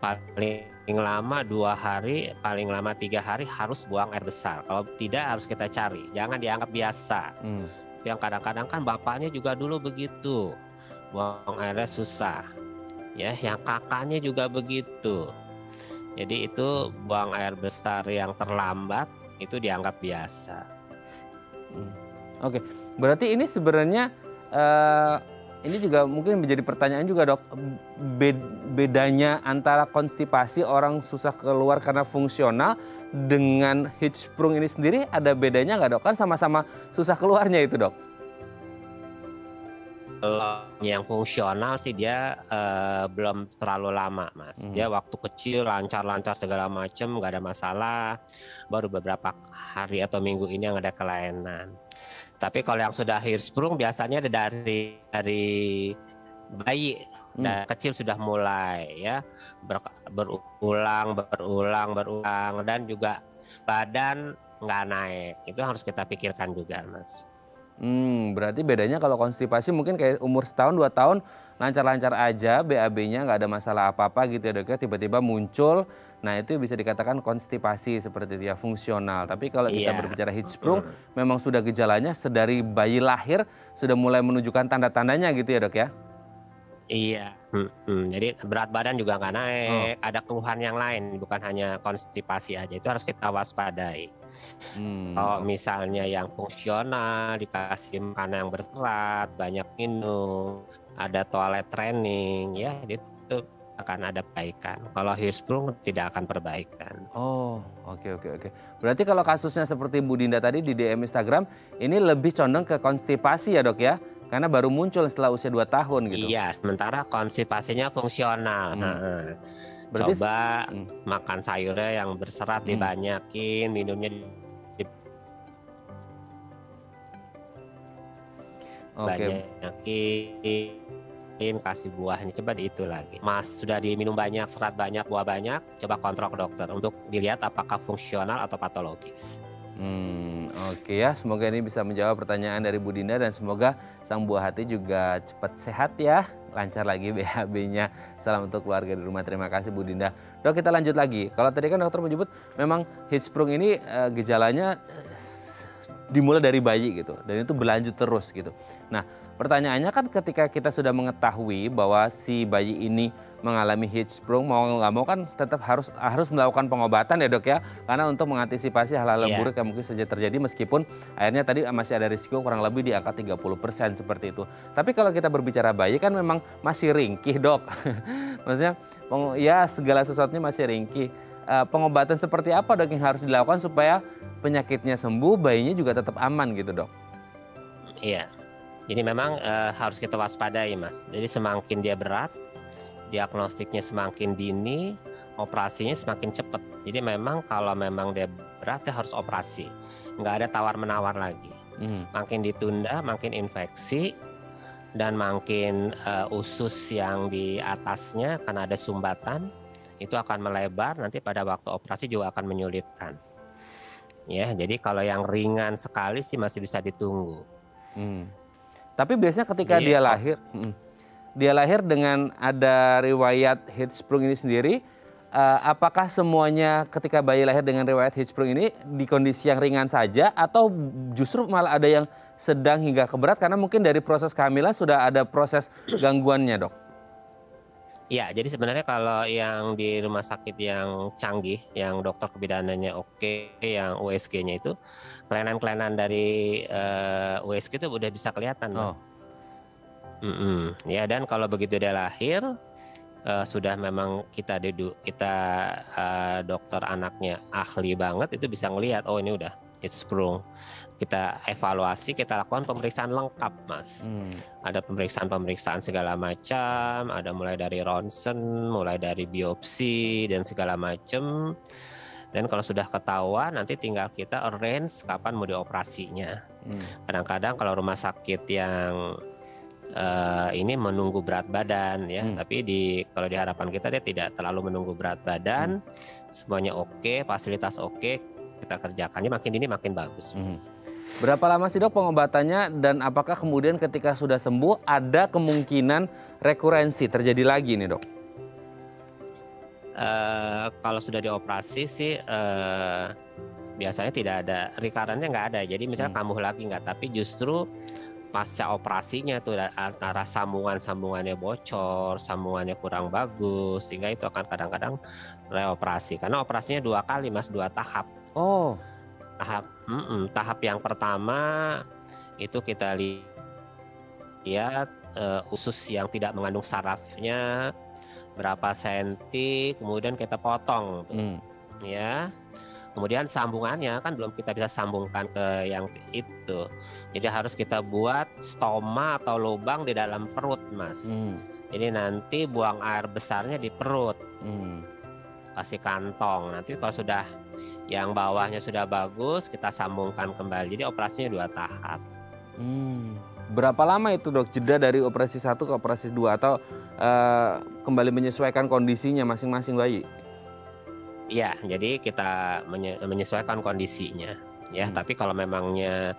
paling lama 2 hari, paling lama 3 hari harus buang air besar. Kalau tidak harus kita cari, jangan dianggap biasa. Yang kadang-kadang kan bapaknya juga dulu begitu, buang airnya susah. Ya, yang kakaknya juga begitu. Jadi itu buang air besar yang terlambat itu dianggap biasa. Oke, berarti ini sebenarnya ini juga mungkin menjadi pertanyaan juga dok, bedanya antara konstipasi orang susah keluar karena fungsional dengan Hirschsprung ini sendiri ada bedanya nggak dok? Kan sama-sama susah keluarnya itu dok. Kalau yang fungsional sih dia belum terlalu lama mas. Dia waktu kecil lancar-lancar segala macam, nggak ada masalah. Baru beberapa hari atau minggu ini yang ada kelainan. Tapi kalau yang sudah Hirschsprung biasanya dari bayi dan kecil sudah mulai ya berulang dan juga badan nggak naik. Itu harus kita pikirkan juga mas. Berarti bedanya kalau konstipasi mungkin kayak umur setahun 2 tahun lancar-lancar aja, BAB-nya nggak ada masalah apa-apa gitu ya dok ya, tiba-tiba muncul, nah itu bisa dikatakan konstipasi seperti itu ya, fungsional. Tapi kalau kita Iya. berbicara heat stroke, memang sudah gejalanya sedari bayi lahir sudah mulai menunjukkan tanda-tandanya gitu ya dok ya? Iya. Jadi berat badan juga nggak naik, ada keluhan yang lain, bukan hanya konstipasi aja. Itu harus kita waspadai. Kalau misalnya yang fungsional, dikasih makanan yang berserat, banyak minum, ada toilet training, ya itu akan ada perbaikan. Kalau Hirschsprung tidak akan perbaikan. Oh, oke. Berarti kalau kasusnya seperti Bu Dinda tadi di DM Instagram, ini lebih condong ke konstipasi ya dok ya? Karena baru muncul setelah usia 2 tahun gitu. Iya, sementara konstipasinya fungsional. Berarti Coba makan sayurnya yang berserat dibanyakin, minumnya dibanyakin, kasih buahnya, coba itu lagi. Mas sudah diminum banyak, serat banyak, buah banyak, coba kontrol ke dokter untuk dilihat apakah fungsional atau patologis. Oke ya, semoga ini bisa menjawab pertanyaan dari Bu Dinda dan semoga sang buah hati juga cepat sehat ya, lancar lagi BAB-nya. Salam untuk keluarga di rumah. Terima kasih Bu Dinda. Dok, kita lanjut lagi. Kalau tadi kan dokter menyebut memang Hirschsprung ini gejalanya dimulai dari bayi gitu dan itu berlanjut terus gitu. Nah, pertanyaannya kan ketika kita sudah mengetahui bahwa si bayi ini mengalami Hirschsprung, mau nggak mau kan tetap harus melakukan pengobatan ya dok ya, karena untuk mengantisipasi hal-hal buruk yang mungkin saja terjadi meskipun akhirnya tadi masih ada risiko kurang lebih di angka 30% seperti itu. Tapi kalau kita berbicara bayi kan memang masih ringkih dok, maksudnya ya segala sesuatunya masih ringkih. Pengobatan seperti apa dok yang harus dilakukan supaya penyakitnya sembuh, bayinya juga tetap aman gitu dok? Iya, jadi memang harus kita waspadai mas. Jadi semakin dia berat, diagnostiknya semakin dini, operasinya semakin cepat. Jadi memang kalau memang dia berat, dia harus operasi. Nggak ada tawar-menawar lagi. Makin ditunda, makin infeksi, dan makin usus yang di atasnya karena ada sumbatan, itu akan melebar, nanti pada waktu operasi juga akan menyulitkan. Ya, jadi kalau yang ringan sekali sih masih bisa ditunggu. Tapi biasanya ketika dia lahir dengan ada riwayat Hirschsprung ini sendiri, apakah semuanya ketika bayi lahir dengan riwayat Hirschsprung ini di kondisi yang ringan saja atau justru malah ada yang sedang hingga ke berat karena mungkin dari proses kehamilan sudah ada proses gangguannya dok? Ya, jadi sebenarnya kalau yang di rumah sakit yang canggih, yang dokter kebidaanannya oke, yang USG-nya itu, kelainan-kelainan dari USG itu udah bisa kelihatan, mas. Ya, dan kalau begitu dia lahir, sudah memang kita dokter anaknya ahli banget, itu bisa ngelihat, oh ini udah Hirschsprung. Kita evaluasi, kita lakukan pemeriksaan lengkap, mas. Ada pemeriksaan segala macam, ada mulai dari ronsen, mulai dari biopsi dan segala macam. Dan kalau sudah ketahuan, nanti tinggal kita arrange kapan mau dioperasinya. Kadang-kadang kalau rumah sakit yang ini menunggu berat badan ya, tapi kalau di harapan kita dia tidak terlalu menunggu berat badan, semuanya oke, fasilitas oke, kita kerjakan. Ini makin dini makin bagus, mas. Berapa lama sih dok pengobatannya dan apakah kemudian ketika sudah sembuh ada kemungkinan rekurensi terjadi lagi nih dok? Kalau sudah dioperasi sih biasanya tidak ada, recurrent-nya nggak ada. Jadi misalnya kambuh lagi nggak, tapi justru pasca operasinya tuh antara sambungannya bocor, sambungannya kurang bagus, sehingga itu akan kadang-kadang reoperasi. Karena operasinya 2 kali mas, 2 tahap. Oh. Tahap yang pertama itu kita lihat usus yang tidak mengandung sarafnya berapa senti, kemudian kita potong tuh. Ya. Kemudian sambungannya kan belum kita bisa sambungkan ke yang itu. Jadi harus kita buat stoma atau lubang di dalam perut, mas. Jadi nanti buang air besarnya di perut. Kasih kantong. Nanti kalau sudah yang bawahnya sudah bagus, kita sambungkan kembali. Jadi operasinya 2 tahap. Berapa lama itu dok jeda dari operasi 1 ke operasi 2 atau kembali menyesuaikan kondisinya masing-masing bayi? Iya, jadi kita menyesuaikan kondisinya. ya. Tapi kalau memangnya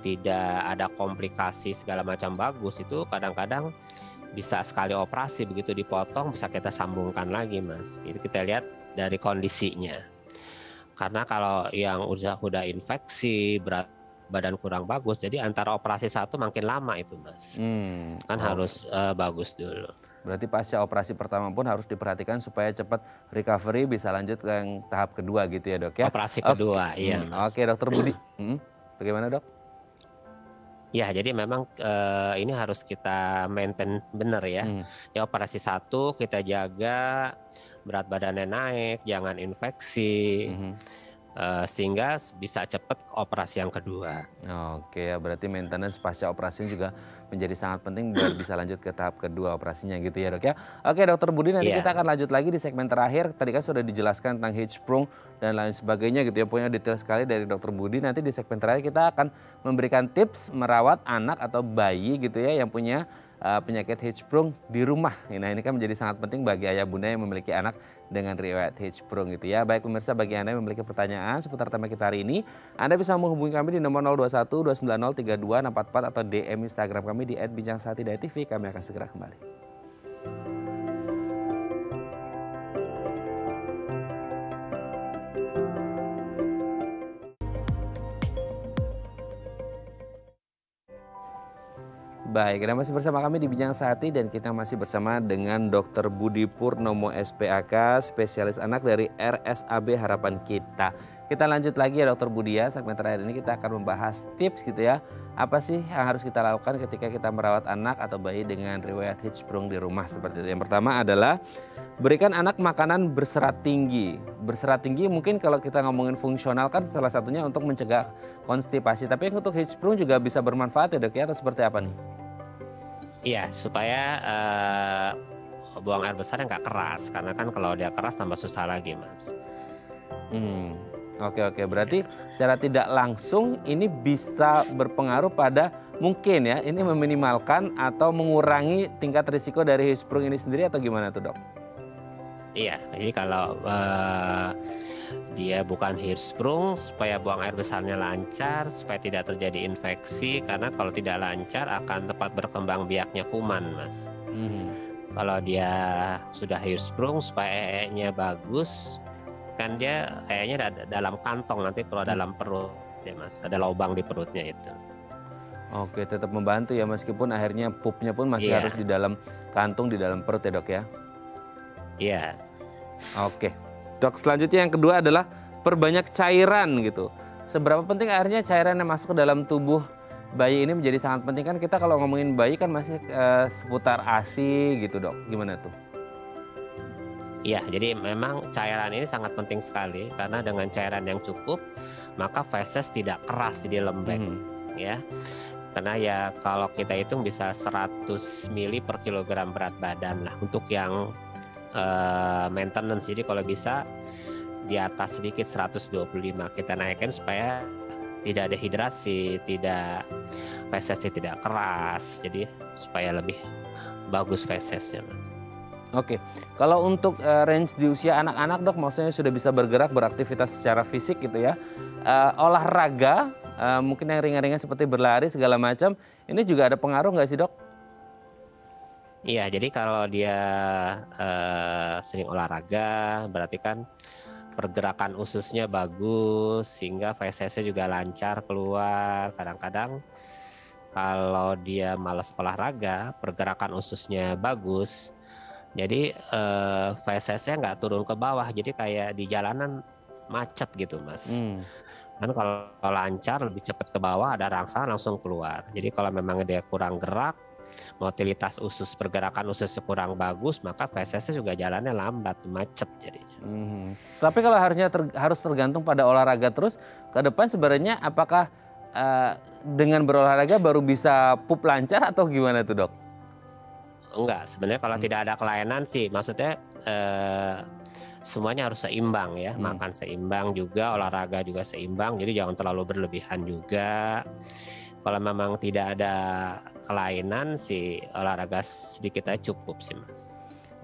tidak ada komplikasi segala macam bagus, itu kadang-kadang bisa sekali operasi, begitu dipotong bisa kita sambungkan lagi, Mas. Itu kita lihat dari kondisinya. Karena kalau yang udah infeksi, berat badan kurang bagus, jadi antara operasi satu makin lama itu, Mas. Kan harus bagus dulu. Berarti pasca operasi pertama pun harus diperhatikan supaya cepat recovery, bisa lanjut ke yang tahap kedua gitu ya, Dok ya? Operasi kedua, iya, Mas. Oke, Dokter Budi. Bagaimana, Dok? Ya, jadi memang ini harus kita maintain benar ya. Ya, operasi satu kita jaga berat badannya naik, jangan infeksi, sehingga bisa cepat operasi yang kedua. Oke, ya berarti maintenance pasca operasi juga menjadi sangat penting biar bisa lanjut ke tahap kedua operasinya gitu ya, Dok ya. Oke, Dokter Budi, nanti kita akan lanjut lagi di segmen terakhir. Tadi kan sudah dijelaskan tentang Hirschsprung dan lain sebagainya gitu ya, punya detail sekali dari Dokter Budi. Nanti di segmen terakhir kita akan memberikan tips merawat anak atau bayi gitu ya yang punya penyakit Hirschsprung di rumah. Nah, ini kan menjadi sangat penting bagi ayah bunda yang memiliki anak dengan riwayat Hirschsprung gitu ya. Baik pemirsa, bagi Anda yang memiliki pertanyaan seputar tema kita hari ini, Anda bisa menghubungi kami di nomor 021 290 3244 atau DM Instagram kami di @bincangsaati.tv. Kami akan segera kembali. Baik, Anda masih bersama kami di Bincang Saati dan kita masih bersama dengan Dr. Budi Purnomo SPAK, spesialis anak dari RSAB Harapan Kita. Kita lanjut lagi ya Dr. Budi ya, segmen terakhir ini kita akan membahas tips gitu ya. Apa sih yang harus kita lakukan ketika kita merawat anak atau bayi dengan riwayat Hirschsprung di rumah seperti itu. Yang pertama adalah berikan anak makanan berserat tinggi. Berserat tinggi mungkin kalau kita ngomongin fungsional kan salah satunya untuk mencegah konstipasi. Tapi untuk Hirschsprung juga bisa bermanfaat ya Dok ya, atau seperti apa nih? Iya, supaya buang air besarnya nggak keras, karena kan kalau dia keras tambah susah lagi, Mas. Oke, berarti secara tidak langsung ini bisa berpengaruh pada mungkin ya, ini meminimalkan atau mengurangi tingkat risiko dari Hirschsprung ini sendiri atau gimana tuh Dok? Iya, jadi kalau dia bukan Hirschsprung, supaya buang air besarnya lancar, supaya tidak terjadi infeksi, karena kalau tidak lancar akan tempat berkembang biaknya kuman, Mas. Kalau dia sudah Hirschsprung, supaya EE-nya bagus, kan dia EE-nya ada dalam kantong, nanti kalau dalam perut ya Mas, ada lubang di perutnya itu. Oke, tetap membantu ya meskipun akhirnya pupnya pun masih harus di dalam kantung, di dalam perut ya Dok ya? Iya. Oke. Dok, selanjutnya yang kedua adalah perbanyak cairan gitu. Seberapa penting akhirnya cairan yang masuk ke dalam tubuh bayi ini menjadi sangat penting, kan kita kalau ngomongin bayi kan masih seputar ASI gitu Dok. Gimana tuh? Iya, jadi memang cairan ini sangat penting sekali karena dengan cairan yang cukup maka feses tidak keras, jadi lembek ya. Karena ya kalau kita hitung bisa 100 mili per kilogram berat badan lah untuk yang maintenance. Jadi kalau bisa di atas sedikit 125 kita naikkan supaya tidak dehidrasi, tidak fesesnya tidak keras, jadi supaya lebih bagus fesesnya. Oke, kalau untuk range di usia anak-anak Dok, maksudnya sudah bisa bergerak, beraktivitas secara fisik gitu ya, olahraga mungkin yang ringan-ringan seperti berlari segala macam, ini juga ada pengaruh nggak sih Dok? Iya, jadi kalau dia sering olahraga, berarti kan pergerakan ususnya bagus, sehingga fesesnya juga lancar keluar. Kadang-kadang kalau dia malas olahraga, pergerakan ususnya bagus, jadi fesesnya nggak turun ke bawah, jadi kayak di jalanan macet gitu, Mas. Kan kalau lancar lebih cepat ke bawah, ada rangsangan langsung keluar. Jadi kalau memang dia kurang gerak, motilitas usus, pergerakan ususnya kurang bagus, maka fesesnya juga jalannya lambat, macet jadinya. Tapi kalau harus tergantung pada olahraga terus, ke depan sebenarnya apakah dengan berolahraga baru bisa pup lancar atau gimana tuh Dok? Enggak, sebenarnya kalau tidak ada kelainan sih, maksudnya semuanya harus seimbang ya, makan seimbang juga, olahraga juga seimbang, jadi jangan terlalu berlebihan juga. Kalau memang tidak ada kelainan sih, olahraga sedikit aja cukup sih Mas.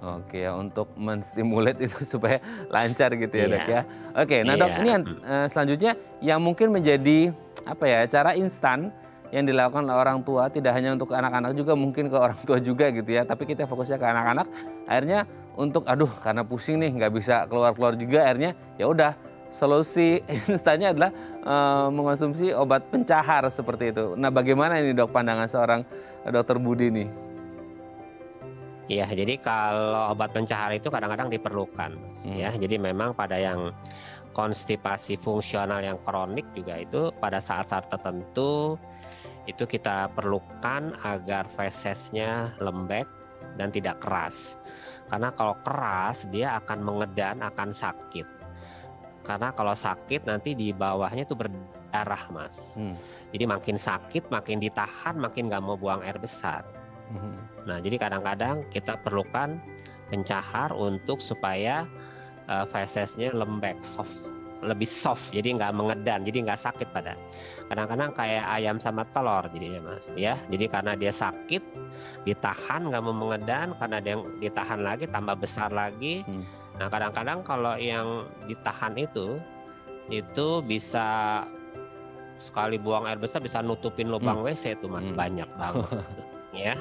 Oke ya, untuk menstimulat itu supaya lancar gitu ya dok Iya, ya. Oke, nah dok iya, ini yang selanjutnya yang mungkin menjadi apa ya cara instan yang dilakukan oleh orang tua tidak hanya untuk anak-anak juga mungkin ke orang tua juga gitu ya. Tapi kita fokusnya ke anak-anak. Akhirnya untuk aduh karena pusing nih nggak bisa keluar-keluar juga akhirnya ya udah solusi instannya adalah mengonsumsi obat pencahar seperti itu. Nah bagaimana ini dok pandangan seorang dokter Budi nih? iya. Jadi kalau obat pencahar itu kadang-kadang diperlukan, Mas, ya. Jadi memang pada yang konstipasi fungsional yang kronik juga itu pada saat-saat tertentu itu kita perlukan agar fesesnya lembek dan tidak keras. Karena kalau keras dia akan mengedan, akan sakit. Karena kalau sakit nanti di bawahnya itu berdarah, Mas. Jadi makin sakit, makin ditahan, makin nggak mau buang air besar. Nah, jadi kadang-kadang kita perlukan pencahar untuk supaya fesesnya lembek, lebih soft, jadi nggak mengedan, jadi nggak sakit pada. Kadang-kadang kayak ayam sama telur jadinya, Mas. Ya, jadi karena dia sakit, ditahan nggak mau mengedan, karena dia ditahan lagi tambah besar lagi. Nah, kadang-kadang kalau yang ditahan itu bisa sekali buang air besar bisa nutupin lubang WC itu, Mas, banyak banget. Ya,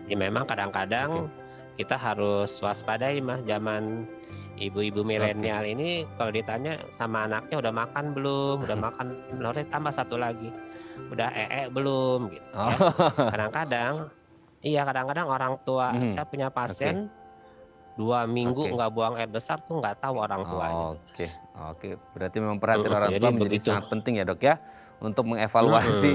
jadi memang kadang-kadang kita harus waspadai, Mas. Zaman ibu-ibu milenial ini kalau ditanya sama anaknya udah makan belum, udah makan belum, tambah satu lagi, udah belum gitu ya. Kadang-kadang kadang-kadang orang tua, saya punya pasien 2 minggu nggak buang air besar tuh nggak tahu orang tuanya. Oke, berarti memang perhatian orang Jadi tua menjadi begitu. sangat penting ya dok ya untuk mengevaluasi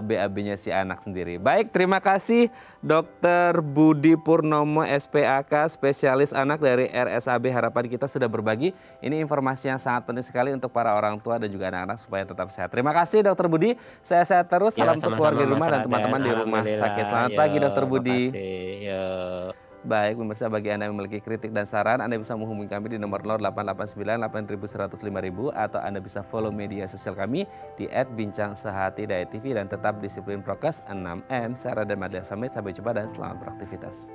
BAB-nya si anak sendiri. Baik, terima kasih Dokter Budi Purnomo SPAK, spesialis anak dari RSAB Harapan Kita sudah berbagi. Ini informasi yang sangat penting sekali untuk para orang tua dan juga anak-anak supaya tetap sehat. Terima kasih Dokter Budi, saya sehat terus. Salam untuk keluarga di rumah dan teman-teman di rumah sakit. Selamat pagi Dokter Budi. Baik, pemirsa, bagi Anda yang memiliki kritik dan saran, Anda bisa menghubungi kami di nomor 0889 8100 5000 atau Anda bisa follow media sosial kami di @bincang-sehati-tv dan tetap disiplin prokes 6M. Saya Raden Madlia Samit, sampai jumpa dan selamat beraktivitas.